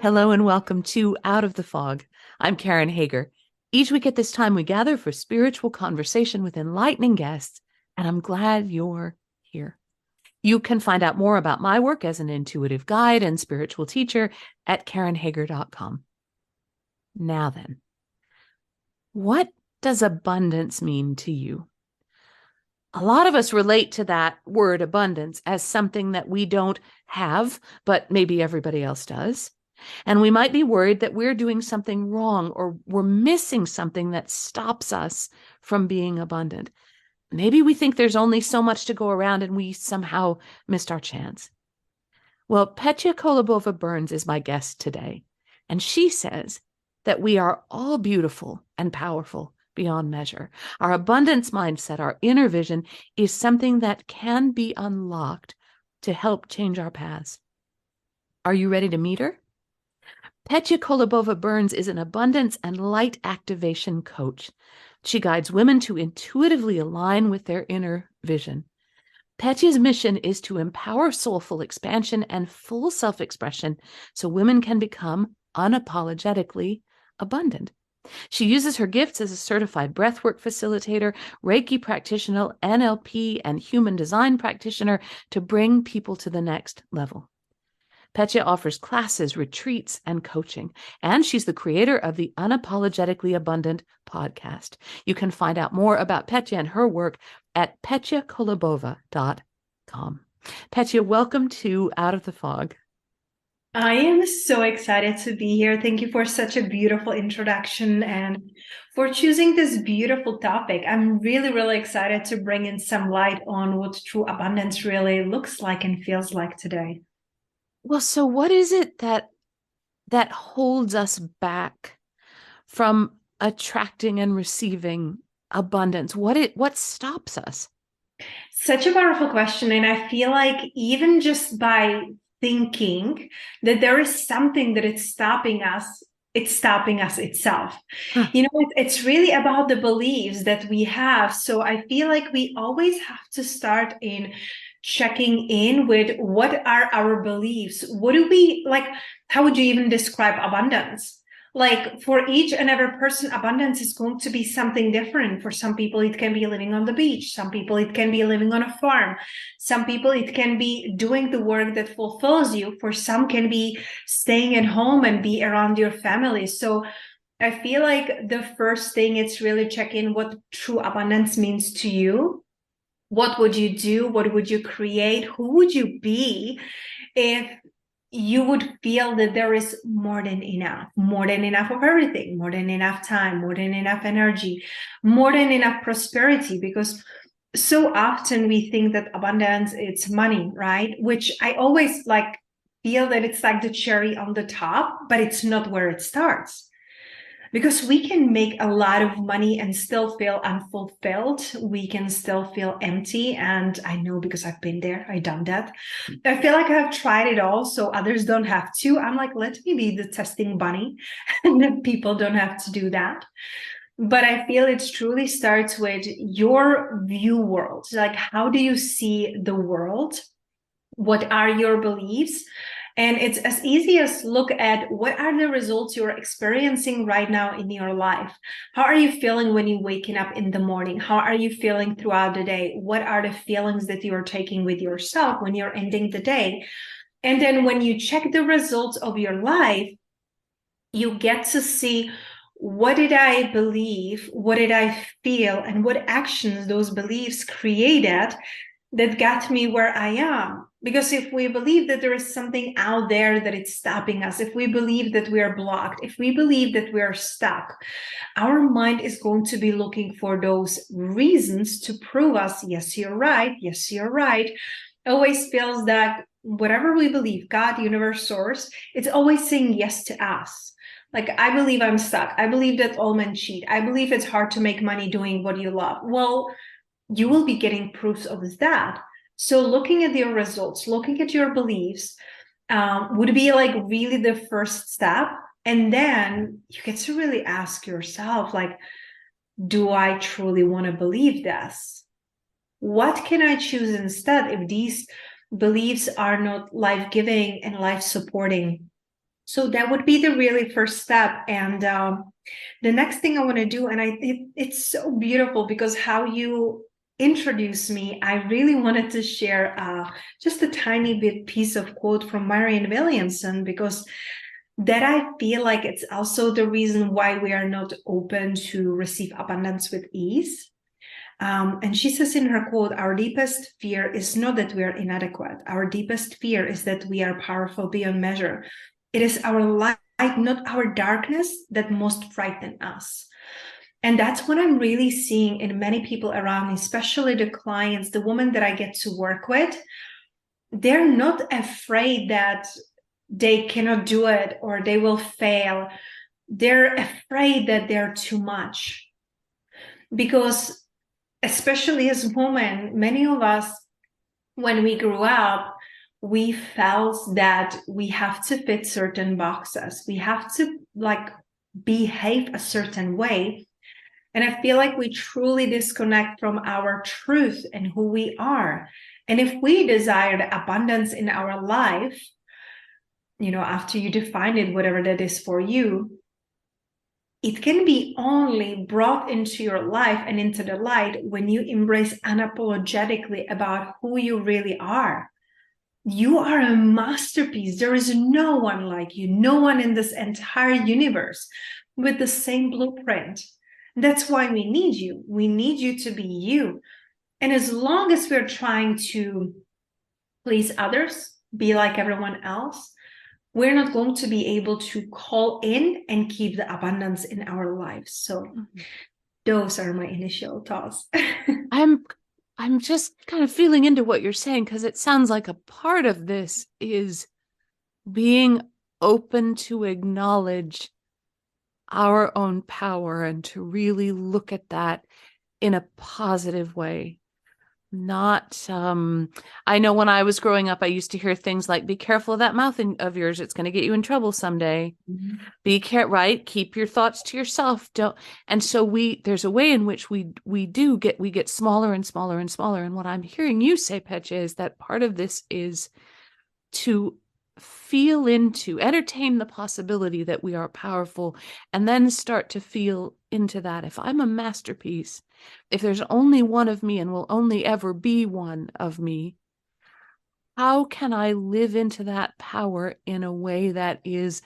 Hello and welcome to Out of the Fog. I'm Karen Hager. Each week at this time, we gather for spiritual conversation with enlightening guests, and I'm glad you're here. You can find out more about my work as an intuitive guide and spiritual teacher at karenhager.com. Now then, what does abundance mean to you? A lot of us relate to that word abundance as something that we don't have, but maybe everybody else does. And we might be worried that we're doing something wrong or we're missing something that stops us from being abundant. Maybe we think there's only so much to go around and we somehow missed our chance. Well, Petia Kolibova Burns is my guest today, and she says that we are all beautiful and powerful beyond measure. Our abundance mindset, our inner vision, is something that can be unlocked to help change our paths. Are you ready to meet her? Petia Kolibova Burns is an abundance and light activation coach. She guides women to intuitively align with their inner vision. Petia's mission is to empower soulful expansion and full self-expression so women can become unapologetically abundant. She uses her gifts as a certified breathwork facilitator, reiki practitioner, NLP and Human Design practitioner to bring people to the next level. Petia offers classes, retreats, and coaching, and she's the creator of the Unapologetically Abundant podcast. You can find out more about Petia and her work at petiakolibova.com. Petia, welcome to Out of the Fog. I am so excited to be here. Thank you for such a beautiful introduction and for choosing this beautiful topic. I'm really, really excited to bring in some light on what true abundance really looks like and feels like today. Well, so what is it that holds us back from attracting and receiving abundance? What stops us? Such a powerful question. And I feel like even just by thinking that there is something that it's stopping us itself. Huh. It's really about the beliefs that we have. So I feel like we always have to start in checking in with what are our beliefs? What do we like? How would you even describe abundance? Like for each and every person, abundance is going to be something different. For some people, it can be living on the beach. Some people, it can be living on a farm. Some people, it can be doing the work that fulfills you. For some, can be staying at home and be around your family. So I feel like the first thing is really check in what true abundance means to you. What would you do? What would you create? Who would you be if you would feel that there is more than enough of everything, more than enough time, more than enough energy, more than enough prosperity? Because so often we think that abundance, it's money, right? Which I always feel that it's like the cherry on the top, but it's not where it starts. Because we can make a lot of money and still feel unfulfilled. We can still feel empty. And I know because I've been there, I've done that. I feel like I've tried it all, so others don't have to. I'm like, let me be the testing bunny, and then people don't have to do that. But I feel it truly starts with your view world. Like, how do you see the world? What are your beliefs? And it's as easy as look at what are the results you're experiencing right now in your life. How are you feeling when you're waking up in the morning? How are you feeling throughout the day? What are the feelings that you're taking with yourself when you're ending the day? And then when you check the results of your life, you get to see, what did I believe? What did I feel? And what actions those beliefs created that got me where I am? Because if we believe that there is something out there that it's stopping us, if we believe that we are blocked, if we believe that we are stuck, our mind is going to be looking for those reasons to prove us, yes, you're right. Yes, you're right. Always feels that whatever we believe, God, universe, source, it's always saying yes to us. Like, I believe I'm stuck. I believe that all men cheat. I believe it's hard to make money doing what you love. Well, you will be getting proofs of that. So looking at your results, looking at your beliefs would be like really the first step. And then you get to really ask yourself, like, do I truly want to believe this? What can I choose instead if these beliefs are not life-giving and life-supporting? So that would be the really first step. And the next thing I want to do, and it's so beautiful because how you introduced me, I really wanted to share just a tiny bit piece of quote from Marianne Williamson, because that I feel like it's also the reason why we are not open to receive abundance with ease. And she says in her quote, our deepest fear is not that we are inadequate. Our deepest fear is that we are powerful beyond measure. It is our light, not our darkness, that most frighten us. And that's what I'm really seeing in many people around me, especially the clients, the women that I get to work with. They're not afraid that they cannot do it or they will fail. They're afraid that they're too much. Because especially as women, many of us, when we grew up, we felt that we have to fit certain boxes. We have to like behave a certain way. And I feel like we truly disconnect from our truth and who we are. And if we desire the abundance in our life, you know, after you define it, whatever that is for you, it can be only brought into your life and into the light when you embrace unapologetically about who you really are. You are a masterpiece. There is no one like you, no one in this entire universe with the same blueprint. That's why we need you. We need you to be you. And as long as we're trying to please others, be like everyone else, we're not going to be able to call in and keep the abundance in our lives. So those are my initial thoughts. I'm just kind of feeling into what you're saying, because it sounds like a part of this is being open to acknowledge our own power and to really look at that in a positive way. Not, I know when I was growing up, I used to hear things like, be careful of that mouth of yours. It's going to get you in trouble someday. Mm-hmm. Be careful, right? Keep your thoughts to yourself. Don't. And so there's a way in which we get smaller and smaller and smaller. And what I'm hearing you say, Petia, is that part of this is to entertain the possibility that we are powerful, and then start to feel into that. If I'm a masterpiece, if there's only one of me and will only ever be one of me, how can I live into that power in a way that is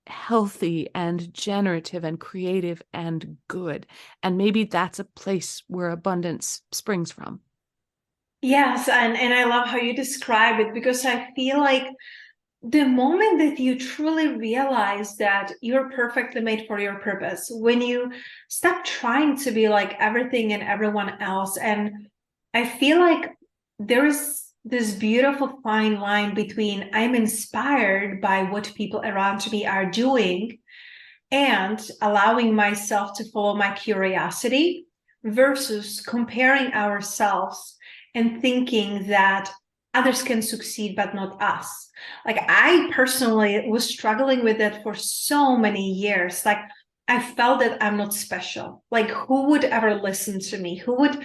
healthy and generative and creative and good? And maybe that's a place where abundance springs from. Yes, and I love how you describe it, because I feel like the moment that you truly realize that you're perfectly made for your purpose, when you stop trying to be like everything and everyone else, and I feel like there is this beautiful fine line between I'm inspired by what people around me are doing and allowing myself to follow my curiosity, versus comparing ourselves and thinking that others can succeed but not us. Like, I personally was struggling with that for so many years. Like, I felt that I'm not special. Like, who would ever listen to me? Who would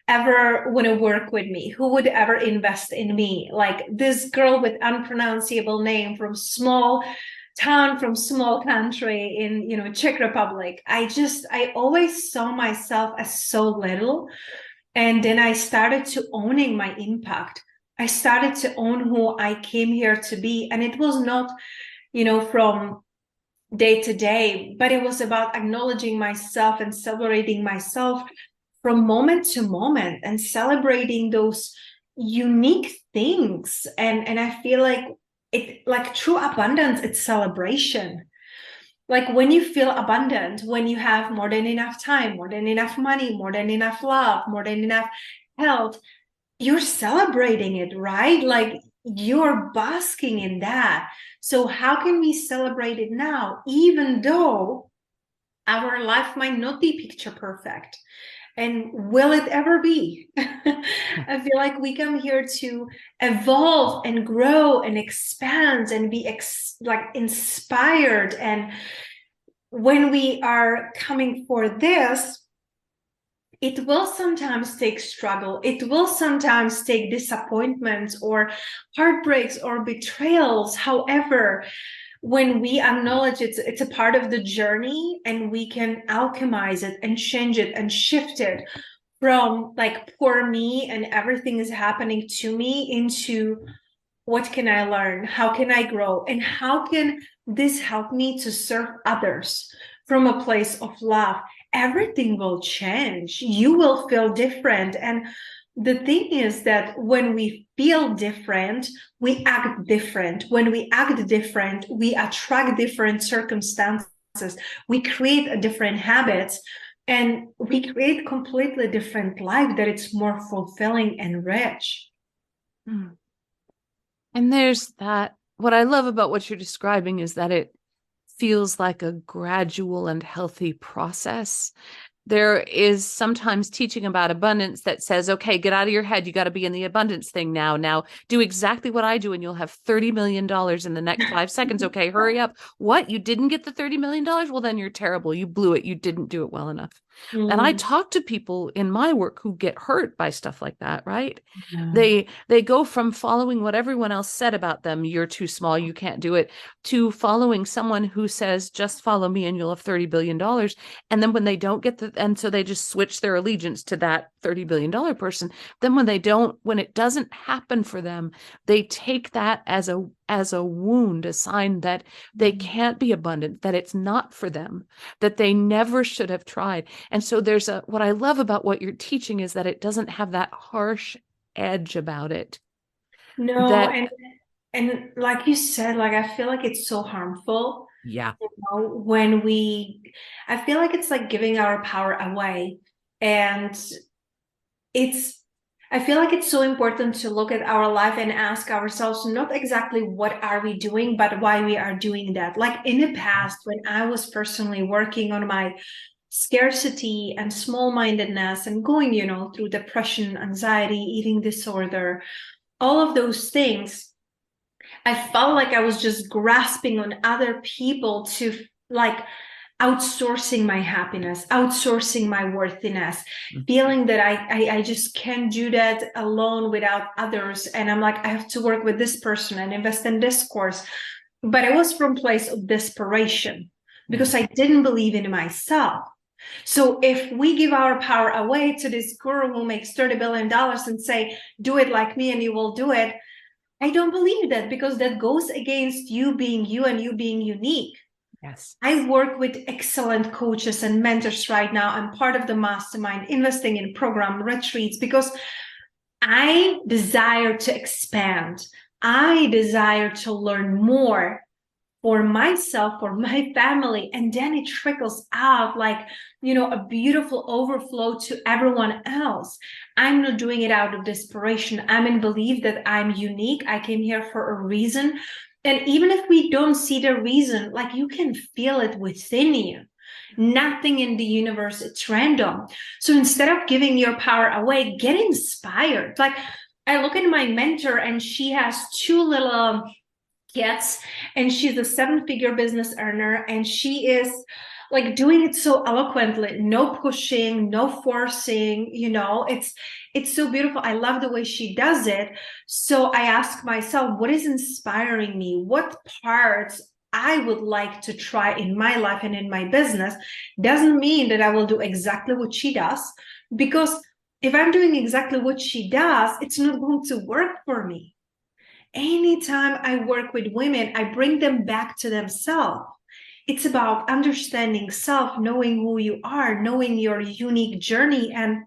ever want to work with me? Who would ever invest in me? Like, this girl with unpronounceable name from small town, from small country in, you know, Czech Republic. I always saw myself as so little. And then I started to owning my impact. I started to own who I came here to be. And it was not, you know, from day to day, but it was about acknowledging myself and celebrating myself from moment to moment and celebrating those unique things. And I feel like it, like true abundance, it's celebration. Like, when you feel abundant, when you have more than enough time, more than enough money, more than enough love, more than enough health, you're celebrating it, right? Like, you're basking in that. So how can we celebrate it now, even though our life might not be picture perfect? And will it ever be? I feel like we come here to evolve and grow and expand and be like inspired. And when we are coming for this, it will sometimes take struggle. It will sometimes take disappointments or heartbreaks or betrayals. However, when we acknowledge it's a part of the journey, and we can alchemize it and change it and shift it from like poor me and everything is happening to me into what can I learn? How can I grow? And how can this help me to serve others from a place of love? Everything will change. You will feel different. And the thing is that when we feel different, we act different. When we act different, we attract different circumstances. We create different habits, and we create completely different life that it's more fulfilling and rich. Mm. And there's that. What I love about what you're describing is that it feels like a gradual and healthy process. There is sometimes teaching about abundance that says, okay, get out of your head. You got to be in the abundance thing now. Now do exactly what I do and you'll have $30 million in the next 5 seconds. Okay, hurry up. What? You didn't get the $30 million? Well, then you're terrible. You blew it. You didn't do it well enough. And I talk to people in my work who get hurt by stuff like that, right? Yeah. They go from following what everyone else said about them, you're too small, you can't do it, to following someone who says, just follow me and you'll have $30 billion. And then when they don't get and so they just switch their allegiance to that $30 billion person. Then when it doesn't happen for them, they take that as a wound, a sign that they can't be abundant, that it's not for them, that they never should have tried. And so what I love about what you're teaching is that it doesn't have that harsh edge about it. No, and like you said, like I feel like it's so harmful. Yeah. You know, I feel like it's like giving our power away. And it's I feel like it's so important to look at our life and ask ourselves not exactly what are we doing, but why we are doing that. Like in the past, when I was personally working on my scarcity and small-mindedness and going, through depression, anxiety, eating disorder, all of those things, I felt like I was just grasping on other people to like outsourcing my happiness, outsourcing my worthiness, feeling that I just can't do that alone without others. And I'm like, I have to work with this person and invest in this course. But it was from a place of desperation because I didn't believe in myself. So if we give our power away to this guru who makes $30 billion and say, do it like me and you will do it, I don't believe that, because that goes against you being you and you being unique. Yes. I work with excellent coaches and mentors right now. I'm part of the mastermind, investing in program retreats, because I desire to expand. I desire to learn more for myself, for my family, and then it trickles out like, a beautiful overflow to everyone else. I'm not doing it out of desperation. I'm in belief that I'm unique. I came here for a reason. And even if we don't see the reason, like you can feel it within you. Nothing in the universe, it's random. So instead of giving your power away, get inspired. Like I look at my mentor and she has 2 little kids and she's a 7-figure business earner, and she is like doing it so eloquently, no pushing, no forcing, it's so beautiful. I love the way she does it. So I ask myself, what is inspiring me? What parts I would like to try in my life and in my business? Doesn't mean that I will do exactly what she does, because if I'm doing exactly what she does, it's not going to work for me. Anytime I work with women, I bring them back to themselves. It's about understanding self, knowing who you are, knowing your unique journey. And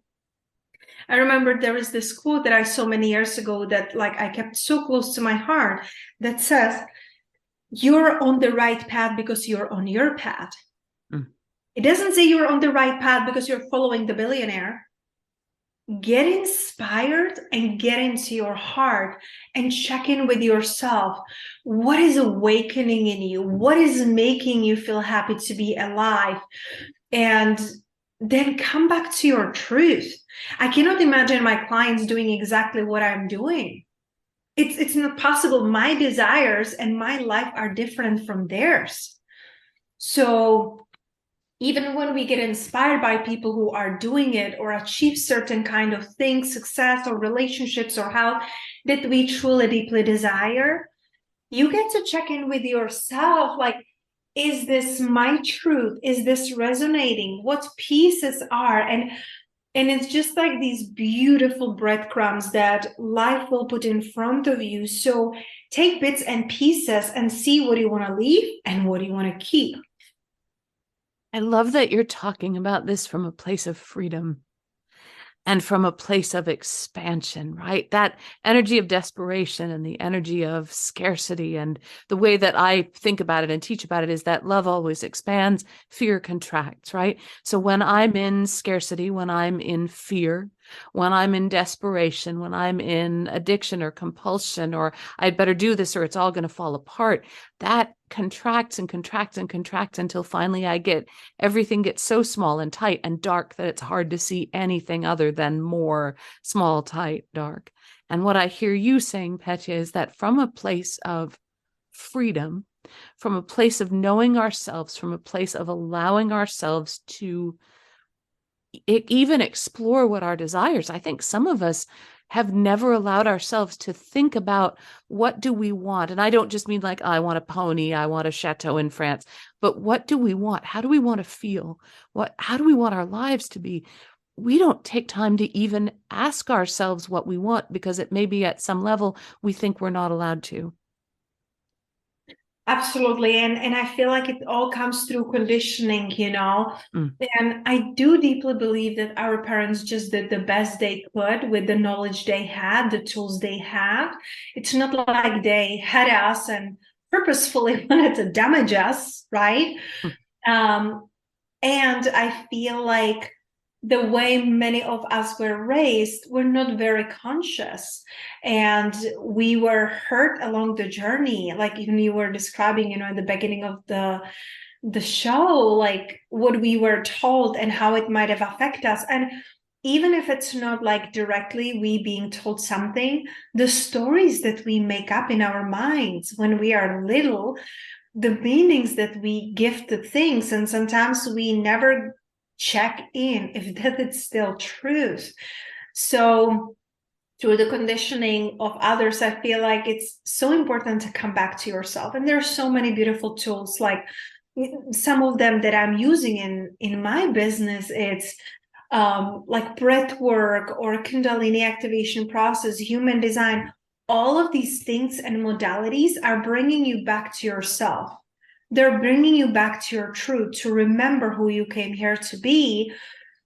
I remember there is this quote that I saw many years ago that like I kept so close to my heart, that says, you're on the right path because you're on your path. It doesn't say you're on the right path because you're following the billionaire. Get inspired and get into your heart and check in with yourself. What is awakening in you? What is making you feel happy to be alive? And then come back to your truth. I cannot imagine my clients doing exactly what I'm doing. It's not possible. My desires and my life are different from theirs. So even when we get inspired by people who are doing it or achieve certain kind of things, success or relationships or health that we truly deeply desire, you get to check in with yourself, like, is this my truth? Is this resonating? What pieces are? And it's just like these beautiful breadcrumbs that life will put in front of you. So take bits and pieces and see what you want to leave and what you want to keep. I love that you're talking about this from a place of freedom and from a place of expansion, right? That energy of desperation and the energy of scarcity. And the way that I think about it and teach about it is that love always expands, fear contracts, right? So when I'm in scarcity, when I'm in fear, when I'm in desperation, when I'm in addiction or compulsion, or I'd better do this or it's all going to fall apart, that contracts and contracts and contracts until finally everything gets so small and tight and dark that it's hard to see anything other than more small, tight, dark. And what I hear you saying, Petia, is that from a place of freedom, from a place of knowing ourselves, from a place of allowing ourselves to even explore what our desires. I think some of us have never allowed ourselves to think about what do we want. And I don't just mean like, I want a pony, I want a chateau in France, but what do we want? How do we want to feel? How do we want our lives to be? We don't take time to even ask ourselves what we want because it may be at some level we think we're not allowed to. Absolutely. And I feel like it all comes through conditioning, you know. Mm. And I do deeply believe that our parents just did the best they could with the knowledge they had, the tools they had. It's not like they had us and purposefully wanted to damage us, right? Mm. Um, and I feel like the way many of us were raised, we're not very conscious. And we were hurt along the journey. Like even you were describing, you know, at the beginning of the show, like what we were told and how it might have affected us. And even if it's not like directly we being told something, the stories that we make up in our minds when we are little, the meanings that we give to things, and sometimes we never check in if that is still truth. So through the conditioning of others, I feel like it's so important to come back to yourself. And there are so many beautiful tools, like some of them that I'm using in my business. It's like breath work or Kundalini activation process, human design. All of these things and modalities are bringing you back to yourself. They're bringing you back to your truth, to remember who you came here to be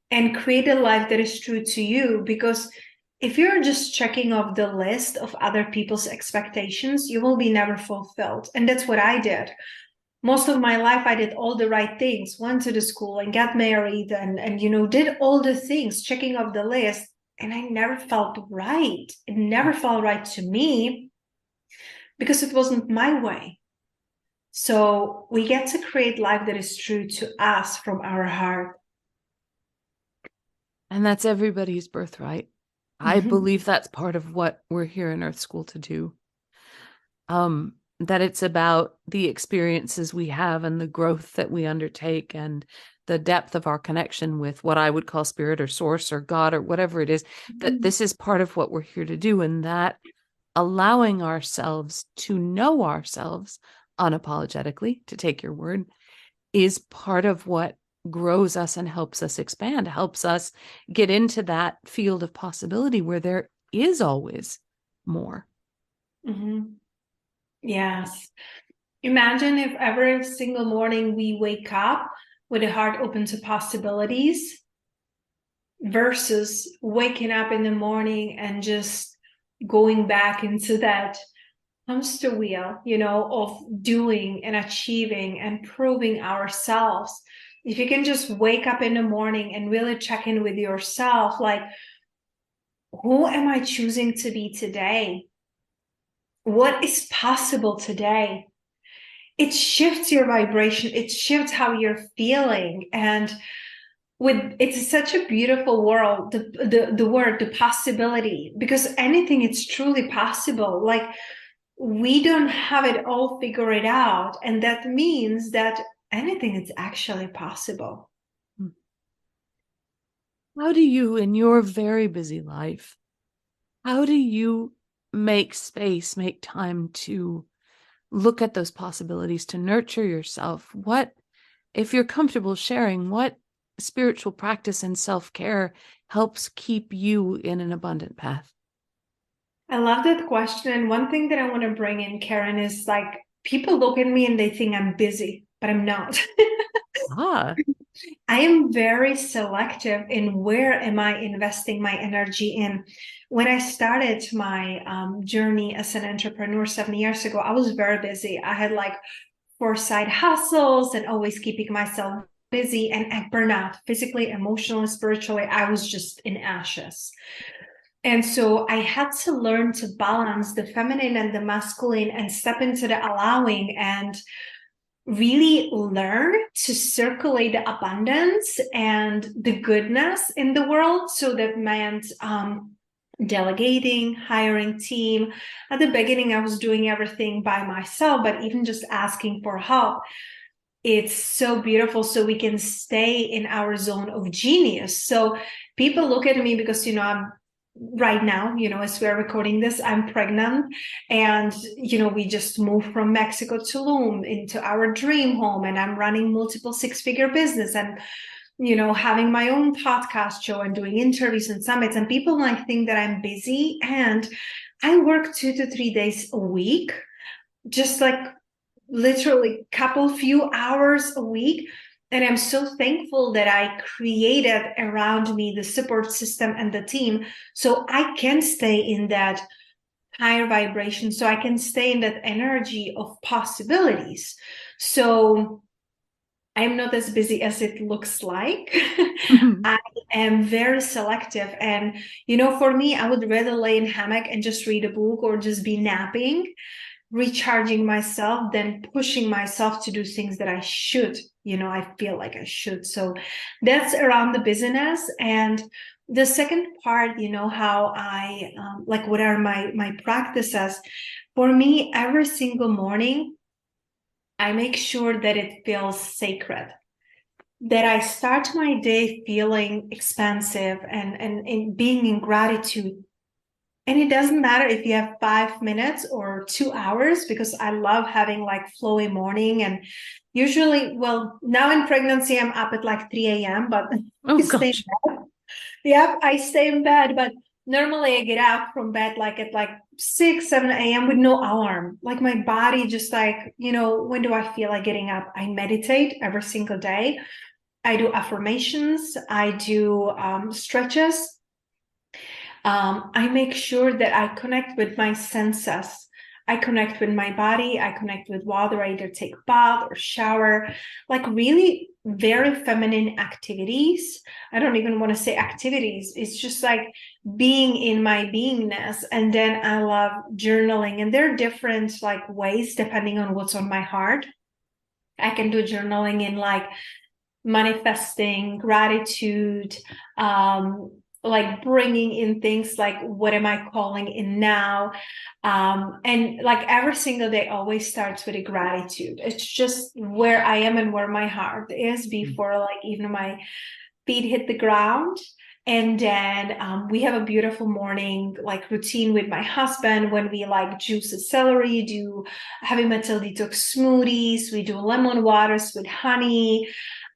and create a life that is true to you. Because if you're just checking off the list of other people's expectations, you will be never fulfilled. And that's what I did. Most of my life, I did all the right things, went to the school and got married and you know, did all the things, checking off the list. And I never felt right. It never felt right to me because it wasn't my way. So we get to create life that is true to us from our heart. And that's everybody's birthright. I believe that's part of what we're here in Earth School to do. That it's about the experiences we have and the growth that we undertake and the depth of our connection with what I would call spirit or source or God or whatever it is, that this is part of what we're here to do. And that allowing ourselves to know ourselves unapologetically, to take your word, is part of what grows us and helps us expand, helps us get into that field of possibility where there is always more. Mm-hmm. Yes. Imagine if every single morning we wake up with a heart open to possibilities versus waking up in the morning and just going back into that hamster wheel, you know, of doing and achieving and proving ourselves. If you can just wake up in the morning and really check in with yourself, like, who am I choosing to be today? What is possible today? It shifts your vibration. It shifts how you're feeling. And it's such a beautiful world, the word, the possibility, because anything, it's truly possible. Like, we don't have it all figured out. And that means that anything is actually possible. How do you, in your very busy life, how do you make space, make time to look at those possibilities to nurture yourself. What, if you're comfortable sharing, what spiritual practice and self-care helps keep you in an abundant path? I love that question. And one thing that I want to bring in, Karen, is like people look at me and they think I'm busy, but I'm not. Ah, I am very selective in where am I investing my energy in. When I started my journey as an entrepreneur 7 years ago, I was very busy. I had like 4 side hustles and always keeping myself busy, and I burned out physically, emotionally, spiritually. I was just in ashes. And so I had to learn to balance the feminine and the masculine and step into the allowing and really learn to circulate the abundance and the goodness in the world. So that meant delegating, hiring team. At the beginning, I was doing everything by myself, but even just asking for help, it's so beautiful. So we can stay in our zone of genius. So people look at me because, I'm right now, as we're recording this, I'm pregnant, and we just moved from Mexico to Tulum into our dream home, and I'm running multiple 6-figure business, and having my own podcast show and doing interviews and summits, and people might think that I'm busy, and I work 2 to 3 days a week, just like literally few hours a week. And I'm so thankful that I created around me the support system and the team, so I can stay in that higher vibration, so I can stay in that energy of possibilities. So I'm not as busy as it looks like. I am very selective. And, for me, I would rather lay in hammock and just read a book or just be napping, recharging myself, than pushing myself to do things that I should, I feel like I should. So that's around the business. And the second part, how I like, what are my practices? For me, every single morning, I make sure that it feels sacred, that I start my day feeling expansive and being in gratitude. And it doesn't matter if you have 5 minutes or 2 hours, because I love having like flowy morning. And usually, well, now in pregnancy, I'm up at like 3 a.m., but oh I stay in gosh. bed. Yeah, I stay in bed, but normally I get out from bed like at like 6, 7 a.m. with no alarm. Like my body just like, when do I feel like getting up? I meditate every single day. I do affirmations. I do stretches. I make sure that I connect with my senses. I connect with my body. I connect with water. I either take a bath or shower, like really very feminine activities. I don't even want to say activities. It's just like being in my beingness. And then I love journaling. And there are different like ways depending on what's on my heart. I can do journaling in like manifesting, gratitude, like bringing in things like what am I calling in now, and like every single day always starts with a gratitude. It's just where I am and where my heart is before like even my feet hit the ground. And then we have a beautiful morning like routine with my husband when we like juice a celery, do heavy metal detox smoothies, we do lemon waters with honey.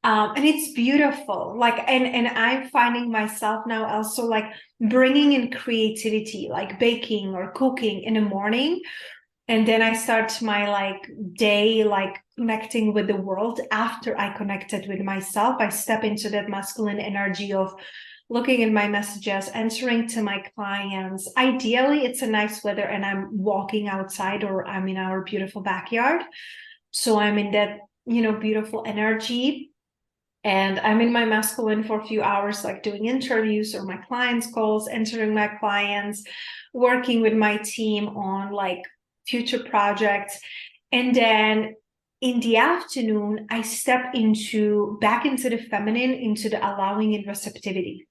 And it's beautiful. Like, and I'm finding myself now also like bringing in creativity, like baking or cooking in the morning. And then I start my like day, like connecting with the world. After I connected with myself, I step into that masculine energy of looking at my messages, answering to my clients. Ideally, it's a nice weather and I'm walking outside or I'm in our beautiful backyard. So I'm in that, beautiful energy. And I'm in my masculine for a few hours, like doing interviews or my clients' calls, answering my clients, working with my team on like future projects. And then in the afternoon, I step back into the feminine, into the allowing and receptivity.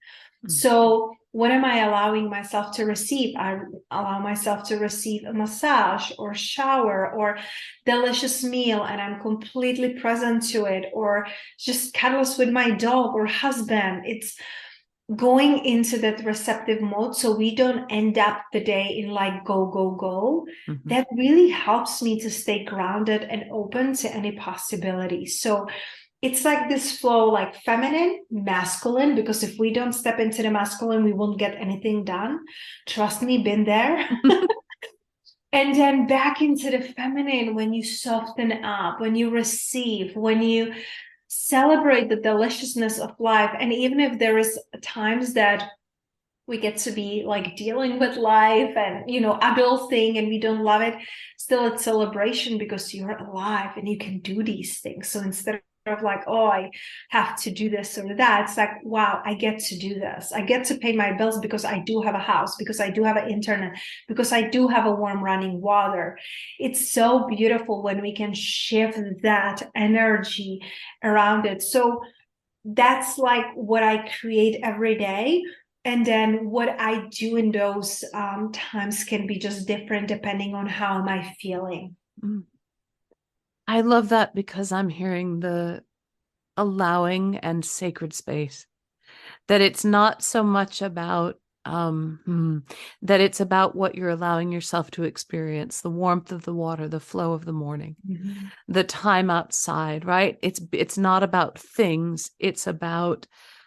So what am I allowing myself to receive? I allow myself to receive a massage or shower or delicious meal, and I'm completely present to it, or just cuddles with my dog or husband. going into that receptive mode so we don't end up the day in like go, go, go. Mm-hmm. That really helps me to stay grounded and open to any possibilities. So it's like this flow, like feminine, masculine, because if we don't step into the masculine, we won't get anything done. Trust me, been there. And then back into the feminine when you soften up, when you receive, when you celebrate the deliciousness of life. And even if there is times that we get to be like dealing with life and, you know, adulting and we don't love it, still it's celebration because you're alive and you can do these things. So instead of like, oh, I have to do this or that, it's like, wow, I get to do this. I get to pay my bills because I do have a house, because I do have an internet, because I do have a warm running water. It's so beautiful when we can shift that energy around it. So that's like what I create every day. And then what I do in those times can be just different depending on how am I feeling. I love that because I'm hearing the allowing and sacred space, that it's not so much about that it's about what you're allowing yourself to experience, the warmth of the water, the flow of the morning, the time outside, right? It's not about things. It's about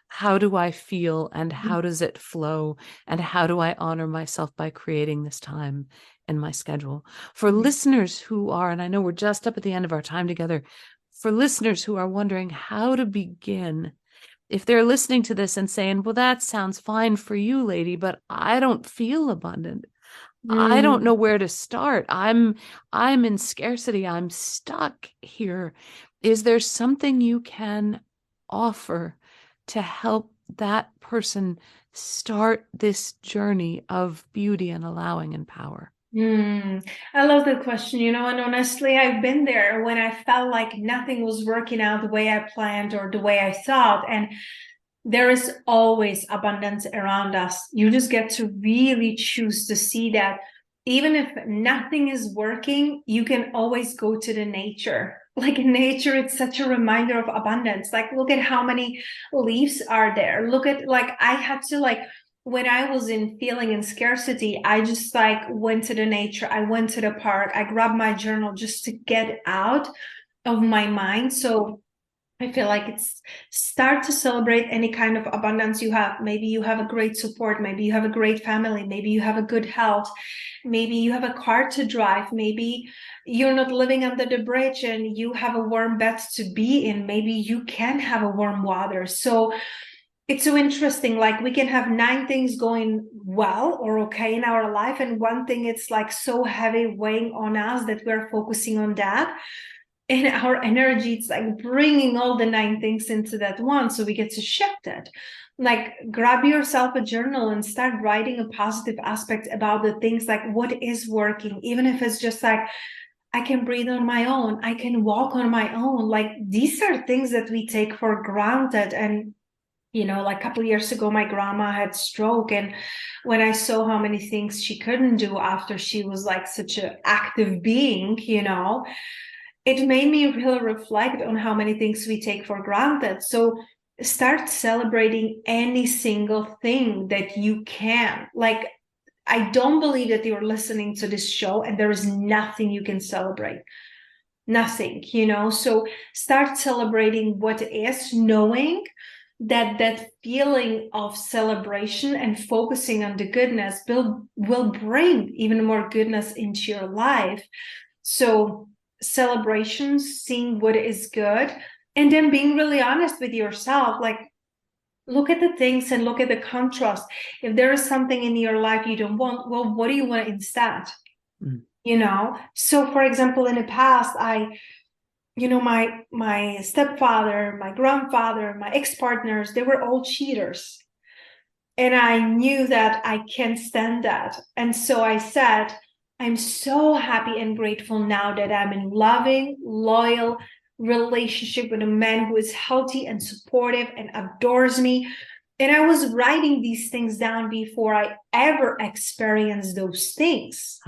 how do I feel and how does it flow and how do I honor myself by creating this time in my schedule. For listeners who are, and I know we're just up at the end of our time together, for listeners who are wondering how to begin, if they're listening to this and saying, well, that sounds fine for you, lady, but I don't feel abundant. I don't know where to start. I'm in scarcity. I'm stuck here. Is there something you can offer to help that person start this journey of beauty and allowing and power? I love that question, you know, and honestly, I've been there when I felt like nothing was working out the way I planned or the way I thought. And there is always abundance around us. You just get to really choose to see that. Even if nothing is working, you can always go to the nature. Like in nature, it's such a reminder of abundance. Like, look at how many leaves are there. Look at, like, I had to, like, when I was in feeling in scarcity, I just like went to the nature. I went to the park. I grabbed my journal just to get out of my mind. So I feel like it's start to celebrate any kind of abundance you have. Maybe you have a great support. Maybe you have a great family. Maybe you have a good health. Maybe you have a car to drive. Maybe you're not living under the bridge and you have a warm bed to be in. Maybe you can have a warm water. So it's so interesting. Like we can have 9 things going well or okay in our life. And one thing it's like so heavy weighing on us that we're focusing on that. And our energy, it's like bringing all the 9 things into that one. So we get to shift it. Like grab yourself a journal and start writing a positive aspect about the things, like what is working, even if it's just like, I can breathe on my own. I can walk on my own. Like these are things that we take for granted. And you know, like a couple of years ago, my grandma had stroke. And when I saw how many things she couldn't do after she was like such an active being, you know, it made me really reflect on how many things we take for granted. So start celebrating any single thing that you can. Like, I don't believe that you're listening to this show and there is nothing you can celebrate. Nothing, you know? So start celebrating what is, knowing that that feeling of celebration and focusing on the goodness will bring even more goodness into your life. So celebrations, seeing what is good, and then being really honest with yourself. Like, look at the things and look at the contrast. If there is something in your life you don't want, well, what do you want instead? You know? So for example, in the past, you know, my stepfather, my grandfather, my ex-partners, they were all cheaters. And I knew that I can't stand that. And so I said, I'm so happy and grateful now that I'm in loving, loyal relationship with a man who is healthy and supportive and adores me. And I was writing these things down before I ever experienced those things.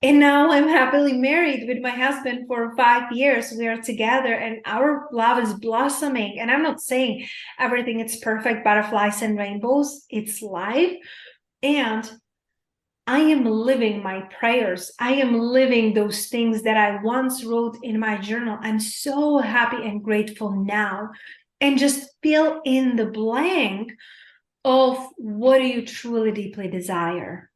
And now I'm happily married with my husband for 5 years. We are together and our love is blossoming. And I'm not saying everything is perfect, butterflies and rainbows. It's life. And I am living my prayers. I am living those things that I once wrote in my journal. I'm so happy and grateful now. And just fill in the blank of what do you truly deeply desire.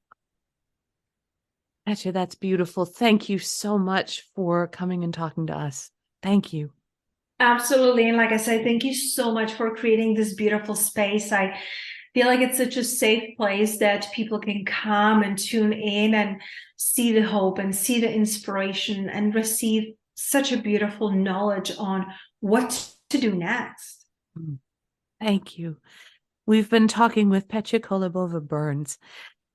Petia, that's beautiful. Thank you so much for coming and talking to us. Thank you. Absolutely. And like I said, thank you so much for creating this beautiful space. I feel like it's such a safe place that people can come and tune in and see the hope and see the inspiration and receive such a beautiful knowledge on what to do next. Thank you. We've been talking with Petia Kolibova Burns.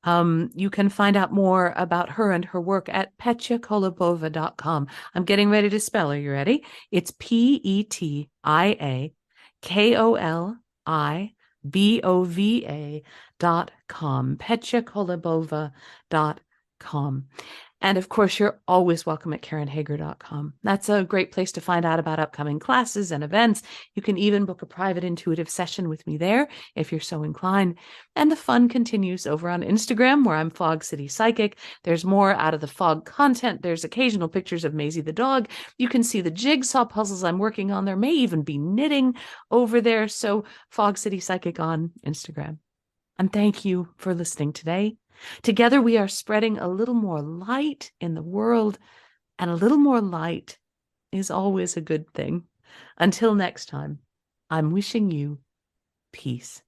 You can find out more about her and her work at petiakolibova.com. I'm getting ready to spell. Are you ready? It's petiakolibova.com. petiakolibova.com. And of course, you're always welcome at KarenHager.com. That's a great place to find out about upcoming classes and events. You can even book a private intuitive session with me there if you're so inclined. And the fun continues over on Instagram, where I'm Fog City Psychic. There's more out of the fog content. There's occasional pictures of Maisie the dog. You can see the jigsaw puzzles I'm working on. There may even be knitting over there. So Fog City Psychic on Instagram. And thank you for listening today. Together, we are spreading a little more light in the world, and a little more light is always a good thing. Until next time, I'm wishing you peace.